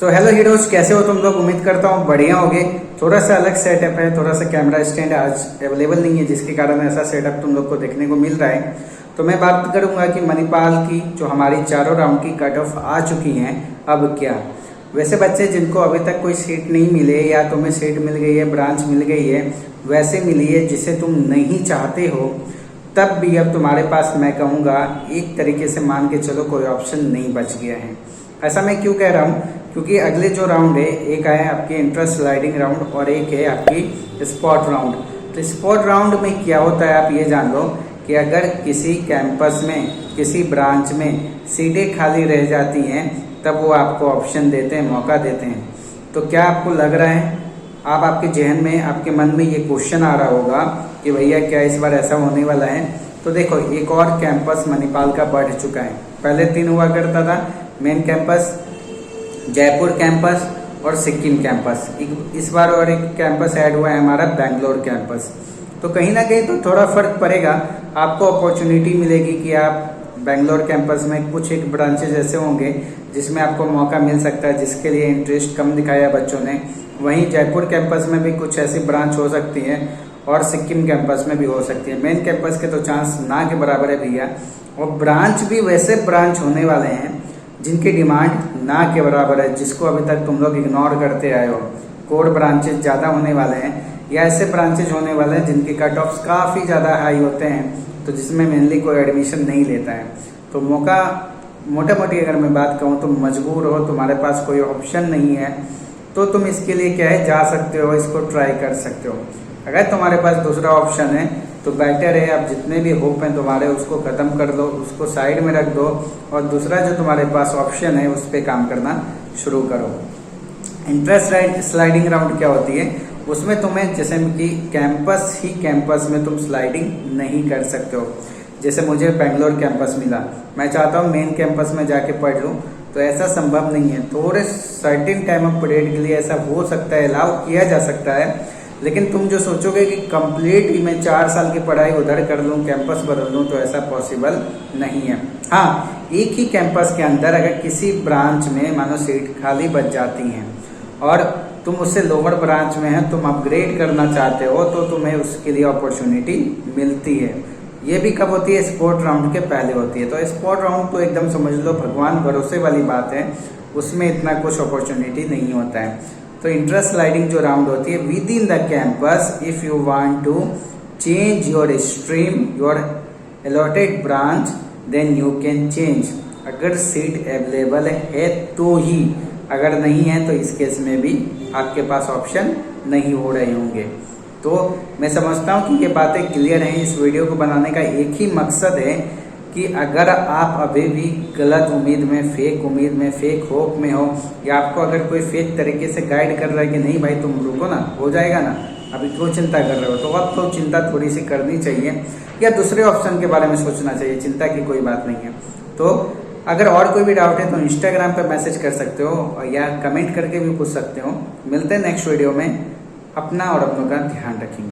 तो hello heroes, कैसे हो तुम लोग। उम्मीद करता हूँ बढ़िया होगे। थोड़ा सा अलग सेटअप है, थोड़ा सा कैमरा स्टैंड आज अवेलेबल नहीं है, जिसके कारण ऐसा सेटअप तुम लोग को देखने को मिल रहा है। तो मैं बात करूंगा कि मणिपाल की जो हमारी चारों राउंड की कट ऑफ आ चुकी हैं, अब क्या। वैसे बच्चे जिनको अभी तक कोई सीट नहीं मिले या तुम्हें सीट मिल गई है, ब्रांच मिल गई है, वैसे मिली है जिसे तुम नहीं चाहते हो, तब भी अब तुम्हारे पास मैं कहूँगा एक तरीके से मान के चलो कोई ऑप्शन नहीं बच गया है। ऐसा मैं क्यों कह रहा हूँ, क्योंकि अगले जो राउंड है, एक है आपकी इंट्रेंस स्लाइडिंग राउंड और एक है आपकी स्पॉट राउंड। तो स्पॉट राउंड में क्या होता है आप ये जान लो कि अगर किसी कैंपस में, किसी ब्रांच में सीटें खाली रह जाती हैं, तब वो आपको ऑप्शन देते हैं, मौका देते हैं। तो क्या आपको लग रहा है, आप आपके जहन में, आपके मन में ये क्वेश्चन आ रहा होगा कि भैया क्या इस बार ऐसा होने वाला है। तो देखो, एक और कैंपस मणिपाल का बढ़ चुका है। पहले 3 हुआ करता था, मेन कैंपस, जयपुर कैंपस और सिक्किम कैंपस। इस बार और एक कैंपस ऐड हुआ है हमारा बेंगलोर कैंपस। तो कहीं ना कहीं तो थोड़ा फर्क पड़ेगा, आपको अपॉर्चुनिटी मिलेगी कि आप बेंगलोर कैंपस में कुछ एक ब्रांचेज ऐसे होंगे जिसमें आपको मौका मिल सकता है, जिसके लिए इंटरेस्ट कम दिखाया बच्चों ने। वहीं जयपुर कैंपस में भी कुछ ऐसी ब्रांच हो सकती है और सिक्किम कैंपस में भी हो सकती है। मेन कैंपस के तो चांस ना के बराबर है भैया। और ब्रांच भी वैसे ब्रांच होने वाले हैं जिनकी डिमांड ना के बराबर है, जिसको अभी तक तुम लोग इग्नोर करते आए हो। कोर ब्रांचेज ज़्यादा होने वाले हैं या ऐसे ब्रांचेज होने वाले हैं जिनके कट ऑफ्स काफ़ी ज़्यादा हाई होते हैं, तो जिसमें मेनली कोई एडमिशन नहीं लेता है। तो मौका, मोटा मोटी अगर मैं बात कहूँ तो मजबूर हो, तुम्हारे पास कोई ऑप्शन नहीं है, तो तुम इसके लिए क्या है, जा सकते हो, इसको ट्राई कर सकते हो। अगर तुम्हारे पास दूसरा ऑप्शन है तो बेटर है, आप जितने भी होप हैं तुम्हारे उसको ख़त्म कर दो, उसको साइड में रख दो और दूसरा जो तुम्हारे पास ऑप्शन है उस पर काम करना शुरू करो। इंट्रेंस स्लाइडिंग राउंड क्या होती है, उसमें तुम्हें जैसे कि कैंपस ही कैंपस में तुम स्लाइडिंग नहीं कर सकते हो। जैसे मुझे बेंगलोर कैंपस मिला, मैं चाहता हूँ मेन कैंपस में जाके पढ़ लूँ, तो ऐसा संभव नहीं है। थोड़े सर्टेन टाइम ऑफ पीरियड के लिए ऐसा हो सकता है, अलाउ किया जा सकता है, लेकिन तुम जो सोचोगे कि कंप्लीट मैं 4 साल की पढ़ाई उधर कर लूँ, कैंपस बदल लूँ, तो ऐसा पॉसिबल नहीं है। हाँ, एक ही कैंपस के अंदर अगर किसी ब्रांच में मानो सीट खाली बच जाती हैं और तुम उससे लोअर ब्रांच में है, तुम अपग्रेड करना चाहते हो, तो तुम्हें उसके लिए अपॉर्चुनिटी मिलती है। ये भी कब होती है, स्पोर्ट राउंड के पहले होती है। तो स्पोर्ट राउंड तो एकदम समझ लो भगवान भरोसे वाली बात है, उसमें इतना कुछ अपॉर्चुनिटी नहीं होता है। तो इंट्रेंस स्लाइडिंग जो राउंड होती है within the campus, if you want to change your stream, your allotted branch, then you can change. अगर सीट अवेलेबल है तो ही, अगर नहीं है तो इस केस में भी आपके पास ऑप्शन नहीं हो रहे होंगे। तो मैं समझता हूँ कि ये बातें क्लियर हैं। इस वीडियो को बनाने का एक ही मकसद है कि अगर आप अभी भी गलत उम्मीद में, फेक उम्मीद में, फेक होप में हो, या आपको अगर कोई फेक तरीके से गाइड कर रहा है कि नहीं भाई तुम रुको ना, हो जाएगा ना, अभी क्यों चिंता कर रहे हो, तो अब तो चिंता थोड़ी सी करनी चाहिए या दूसरे ऑप्शन के बारे में सोचना चाहिए। चिंता की कोई बात नहीं है। तो अगर और कोई भी डाउट है तो इंस्टाग्राम पर मैसेज कर सकते हो या कमेंट करके भी पूछ सकते हो। मिलते हैं नेक्स्ट वीडियो में। अपना और अपनों का ध्यान रखेंगे।